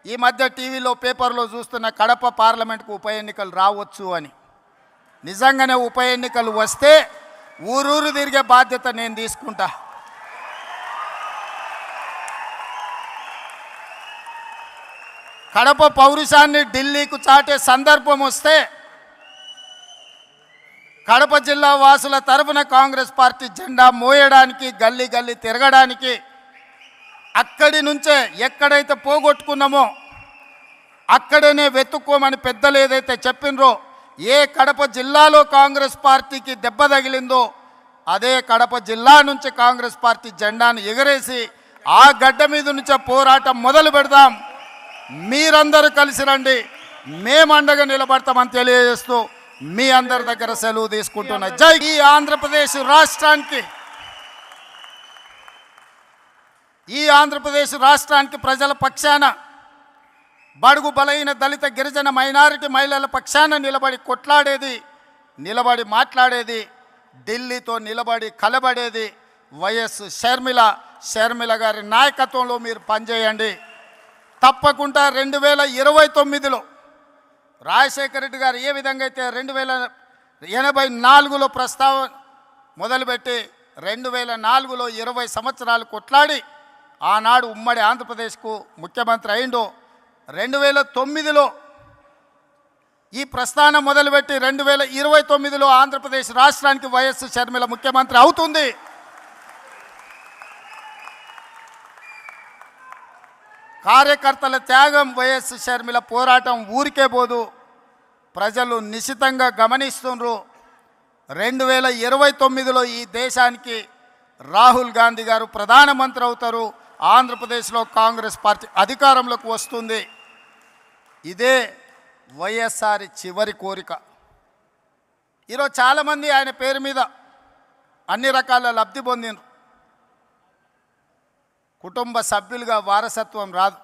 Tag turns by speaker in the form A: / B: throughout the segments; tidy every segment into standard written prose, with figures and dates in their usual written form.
A: ఈ మధ్య టీవీలో పేపర్లో చూస్తున్న కడప పార్లమెంట్కు ఉప ఎన్నికలు రావచ్చు అని. నిజంగానే ఉప ఎన్నికలు వస్తే ఊరూరు తిరిగే బాధ్యత నేను తీసుకుంటా. కడప పౌరుషాన్ని ఢిల్లీకు చాటే సందర్భం వస్తే కడప జిల్లా వాసుల తరఫున కాంగ్రెస్ పార్టీ జెండా మోయడానికి, గల్లీ గల్లీ తిరగడానికి, అక్కడి నుంచే ఎక్కడైతే పోగొట్టుకున్నామో అక్కడనే వెతుక్కోమని పెద్దలు ఏదైతే చెప్పినరో, ఏ కడప జిల్లాలో కాంగ్రెస్ పార్టీకి దెబ్బ తగిలిందో అదే కడప జిల్లా నుంచి కాంగ్రెస్ పార్టీ జెండాను ఎగరేసి ఆ గడ్డ మీద నుంచే పోరాటం మొదలు పెడదాం. మీరందరూ కలిసి రండి, మేము అండగా నిలబడతామని తెలియజేస్తూ మీ అందరి దగ్గర సెలవు తీసుకుంటున్నా. జై ఈ ఆంధ్రప్రదేశ్ రాష్ట్రానికి, ఈ ఆంధ్రప్రదేశ్ రాష్ట్రానికి ప్రజల పక్షాన, బడుగు బలైన దళిత గిరిజన మైనారిటీ మహిళల పక్షాన నిలబడి కొట్లాడేది, నిలబడి మాట్లాడేది, ఢిల్లీతో నిలబడి కలబడేది వైఎస్ షర్మిల గారి నాయకత్వంలో మీరు పనిచేయండి. తప్పకుండా 2029లో రాజశేఖర రెడ్డి గారు ఏ విధంగా అయితే 1984లో ప్రస్తావన మొదలుపెట్టి 2004లో 20 సంవత్సరాలు కొట్లాడి ఆనాడు ఉమ్మడి ఆంధ్రప్రదేశ్కు ముఖ్యమంత్రి అయిండో, 2009లో ఈ ప్రస్థానం మొదలుపెట్టి 2029లో ఆంధ్రప్రదేశ్ రాష్ట్రానికి వైఎస్ షర్మిల ముఖ్యమంత్రి అవుతుంది. కార్యకర్తల త్యాగం, వైఎస్ షర్మిల పోరాటం ఊరికే పోదు, ప్రజలు నిశితంగా గమనిస్తున్నారు. 2029లో ఈ దేశానికి రాహుల్ గాంధీ గారు ప్రధానమంత్రి అవుతారు, ఆంధ్రప్రదేశ్లో కాంగ్రెస్ పార్టీ అధికారంలోకి వస్తుంది. ఇదే వైఎస్ఆర్ చివరి కోరిక. ఈరోజు చాలామంది ఆయన పేరు మీద అన్ని రకాల లబ్ధి పొందినారు. కుటుంబ సభ్యులుగా వారసత్వం రాదు,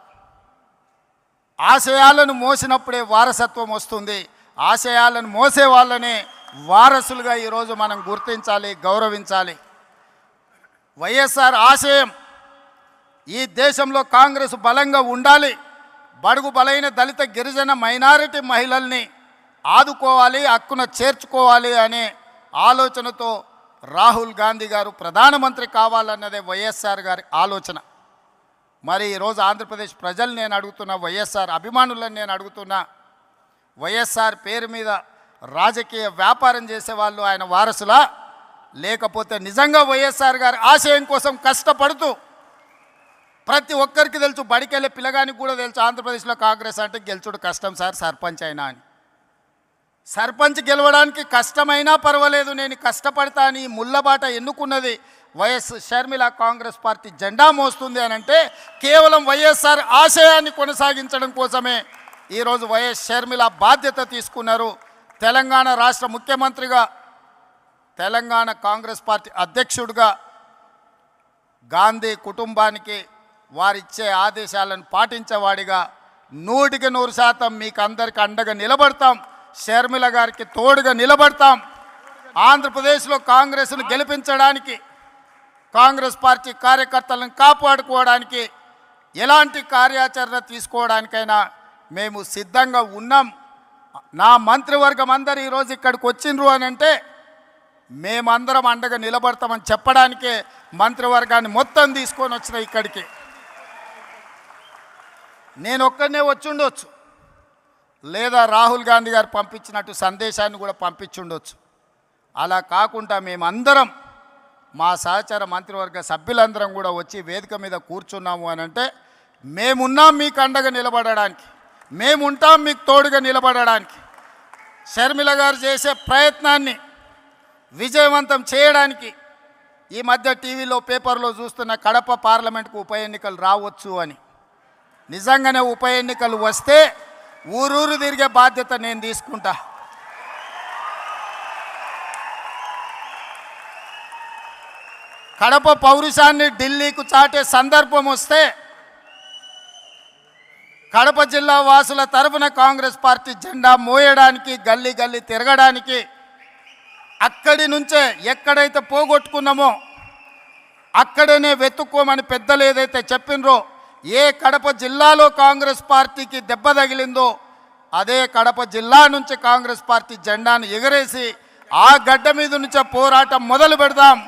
A: ఆశయాలను మోసినప్పుడే వారసత్వం వస్తుంది. ఆశయాలను మోసే వాళ్ళనే వారసులుగా ఈరోజు మనం గుర్తించాలి, గౌరవించాలి. వైఎస్ఆర్ ఆశయం ఈ దేశంలో కాంగ్రెస్ బలంగా ఉండాలి, బడుగు బలైన దళిత గిరిజన మైనారిటీ మహిళల్ని ఆదుకోవాలి, హక్కున చేర్చుకోవాలి అనే ఆలోచనతో రాహుల్ గాంధీ గారు ప్రధానమంత్రి కావాలన్నదే వైఎస్ఆర్ గారి ఆలోచన. మరి ఈరోజు ఆంధ్రప్రదేశ్ ప్రజలు నేను అడుగుతున్నా, వైఎస్ఆర్ అభిమానులను నేను అడుగుతున్నా, వైఎస్ఆర్ పేరు మీద రాజకీయ వ్యాపారం చేసేవాళ్ళు ఆయన వారసులా, లేకపోతే నిజంగా వైఎస్ఆర్ గారి ఆశయం కోసం కష్టపడుతూ, ప్రతి ఒక్కరికి తెలుసు, బడికెళ్ళే పిల్లగానికి కూడా తెలుసు ఆంధ్రప్రదేశ్లో కాంగ్రెస్ అంటే గెలుచుడు కష్టం సార్, సర్పంచ్ అయినా అని. సర్పంచ్ గెలవడానికి కష్టమైనా పర్వాలేదు, నేను కష్టపడతా అని ముళ్ళబాట ఎన్నుకున్నది వైఎస్ షర్మిల. కాంగ్రెస్ పార్టీ జెండా మోస్తుంది అని అంటే కేవలం వైఎస్ఆర్ ఆశయాన్ని కొనసాగించడం కోసమే ఈరోజు వైఎస్ షర్మిల బాధ్యత తీసుకున్నారు. తెలంగాణ రాష్ట్ర ముఖ్యమంత్రిగా, తెలంగాణ కాంగ్రెస్ పార్టీ అధ్యక్షుడిగా గాంధీ కుటుంబానికి వారిచ్చే ఆదేశాలను పాటించేవాడిగా 100% మీకు అందరికీ అండగా నిలబడతాం, షర్మిల గారికి తోడుగా నిలబడతాం. ఆంధ్రప్రదేశ్లో కాంగ్రెస్ను గెలిపించడానికి, కాంగ్రెస్ పార్టీ కార్యకర్తలను కాపాడుకోవడానికి, ఎలాంటి కార్యాచరణ తీసుకోవడానికైనా మేము సిద్ధంగా ఉన్నాం. నా మంత్రివర్గం అందరూ ఈరోజు ఇక్కడికి వచ్చిండ్రు అని అంటే మేమందరం అండగా నిలబడతామని చెప్పడానికే మంత్రివర్గాన్ని మొత్తం తీసుకొని వచ్చిన ఇక్కడికి. నేను ఒక్కడనే వచ్చుండొచ్చు, లేదా రాహుల్ గాంధీ గారు పంపించినట్టు సందేశాన్ని కూడా పంపించుండొచ్చు. అలా కాకుండా మేమందరం, మా సహచర మంత్రివర్గ సభ్యులందరం కూడా వచ్చి వేదిక మీద కూర్చున్నాము అని అంటే మేమున్నాం మీకు అండగా నిలబడడానికి, మేముంటాం మీకు తోడుగా నిలబడడానికి. షర్మిల గారు చేసే ప్రయత్నాన్ని విజయవంతం చేయడానికి ఈ మధ్య టీవీలో పేపర్లో చూస్తున్న కడప పార్లమెంట్కు ఉప ఎన్నికలు రావచ్చు అని. నిజంగానే ఉప ఎన్నికలు వస్తే ఊరూరు తిరిగే బాధ్యత నేను తీసుకుంటా. కడప పౌరుషాన్ని ఢిల్లీకు చాటే సందర్భం వస్తే కడప జిల్లా వాసుల తరఫున కాంగ్రెస్ పార్టీ జెండా మోయడానికి, గల్లీ గల్లీ తిరగడానికి, అక్కడి నుంచే ఎక్కడైతే పోగొట్టుకున్నామో అక్కడనే వెతుక్కోమని పెద్దలు ఏదైతే చెప్పినరో, ఏ కడప జిల్లాలో కాంగ్రెస్ పార్టీకి దెబ్బ తగిలిందో అదే కడప జిల్లా నుంచి కాంగ్రెస్ పార్టీ జెండాను ఎగరేసి ఆ గడ్డ మీద నుంచే పోరాటం మొదలు పెడదాం.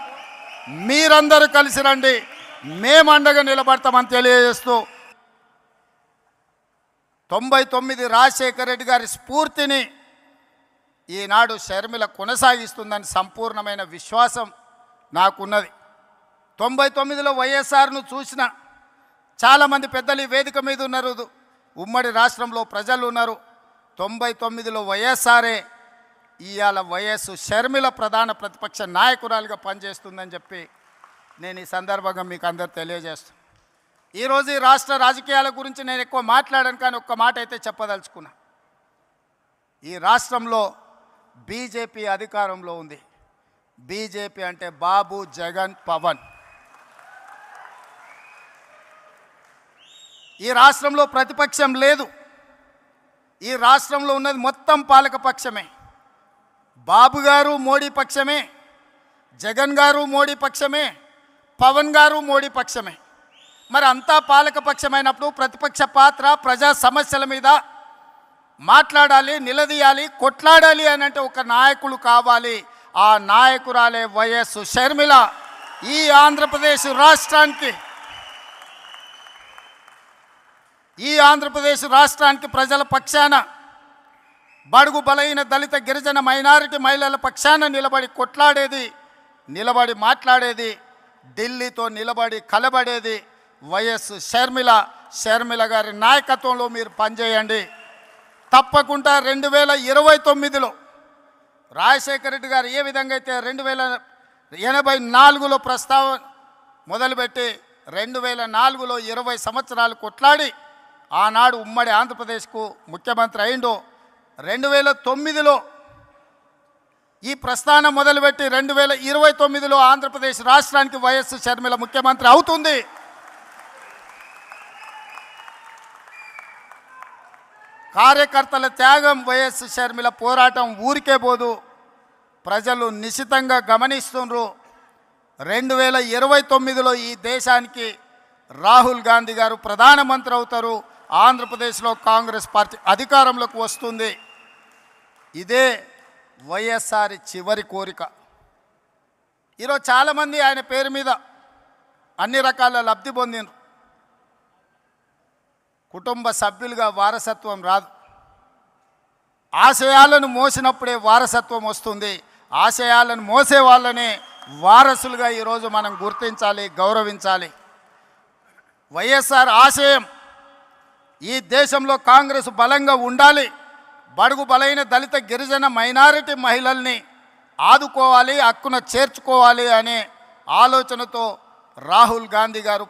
A: మీరందరూ కలిసి రండి, మేము అండగా నిలబడతామని తెలియజేస్తూ 99 రాజశేఖర రెడ్డి గారి స్ఫూర్తిని ఈనాడు షర్మిల కొనసాగిస్తుందని సంపూర్ణమైన విశ్వాసం నాకున్నది. 99లో వైఎస్ఆర్ను చూసిన చాలామంది పెద్దలు ఈ వేదిక మీద ఉన్నారు, ఉమ్మడి రాష్ట్రంలో ప్రజలు ఉన్నారు. 99లో వైఎస్ఆరే ఇవాళ వైఎస్ షర్మిల ప్రధాన ప్రతిపక్ష నాయకురాలుగా పనిచేస్తుందని చెప్పి నేను ఈ సందర్భంగా మీకు అందరు తెలియజేస్తాను. ఈరోజు ఈ రాష్ట్ర రాజకీయాల గురించి నేను ఎక్కువ మాట్లాడాను, కానీ ఒక్క మాట అయితే చెప్పదలుచుకున్నా. ఈ రాష్ట్రంలో బీజేపీ అధికారంలో ఉంది. బీజేపీ అంటే బాబు, జగన్, పవన్. ఈ రాష్ట్రంలో ప్రతిపక్షం లేదు. ఈ రాష్ట్రంలో ఉన్నది మొత్తం పాలక పక్షమే. బాబు గారు మోడీ పక్షమే, జగన్ గారు మోడీ పక్షమే, పవన్ గారు మోడీ పక్షమే. మరి అంతా పాలక పక్షమైనప్పుడు ప్రతిపక్ష పాత్ర ప్రజా సమస్యల మీద మాట్లాడాలి, నిలదీయాలి, కొట్లాడాలి అని అంటే ఒక నాయకులు కావాలి. ఆ నాయకురాలే వైఎస్ షర్మిల. ఈ ఆంధ్రప్రదేశ్ రాష్ట్రానికి ప్రజల పక్షాన, బడుగు బలైన దళిత గిరిజన మైనారిటీ మహిళల పక్షాన నిలబడి కొట్లాడేది, నిలబడి మాట్లాడేది, ఢిల్లీతో నిలబడి కలబడేది వైఎస్ షర్మిల. షర్మిల గారి నాయకత్వంలో మీరు పనిచేయండి. తప్పకుండా 2029లో రాజశేఖర రెడ్డి గారు ఏ విధంగా అయితే 1984లో ప్రస్తావన మొదలుపెట్టి 2004లో 20 సంవత్సరాలు కొట్లాడి ఆనాడు ఉమ్మడి ఆంధ్రప్రదేశ్కు ముఖ్యమంత్రి అయిండో, 2009లో ఈ ప్రస్థానం మొదలుపెట్టి 2029లో ఆంధ్రప్రదేశ్ రాష్ట్రానికి వైఎస్ షర్మిల ముఖ్యమంత్రి అవుతుంది. కార్యకర్తల త్యాగం, వైఎస్ షర్మిల పోరాటం ఊరికే పోదు. ప్రజలు నిశితంగా గమనిస్తున్నారు. 2029లో ఈ దేశానికి రాహుల్ గాంధీ గారు ప్రధానమంత్రి అవుతారు. ఆంధ్రప్రదేశ్లో కాంగ్రెస్ పార్టీ అధికారంలోకి వస్తుంది. ఇదే వైఎస్ఆర్ చివరి కోరిక. ఈరోజు చాలామంది ఆయన పేరు మీద అన్ని రకాల లబ్ధి పొందినారు. కుటుంబ సభ్యులుగా వారసత్వం రాదు. ఆశయాలను మోసినప్పుడే వారసత్వం వస్తుంది. ఆశయాలను మోసే వాళ్ళనే వారసులుగా ఈరోజు మనం గుర్తించాలి, గౌరవించాలి. వైఎస్ఆర్ ఆశయం ఈ దేశంలో కాంగ్రెస్ బలంగా ఉండాలి, బడుగు బలైన దళిత గిరిజన మైనారిటీ మహిళల్ని ఆదుకోవాలి, హక్కున చేర్చుకోవాలి అనే ఆలోచనతో రాహుల్ గాంధీ గారు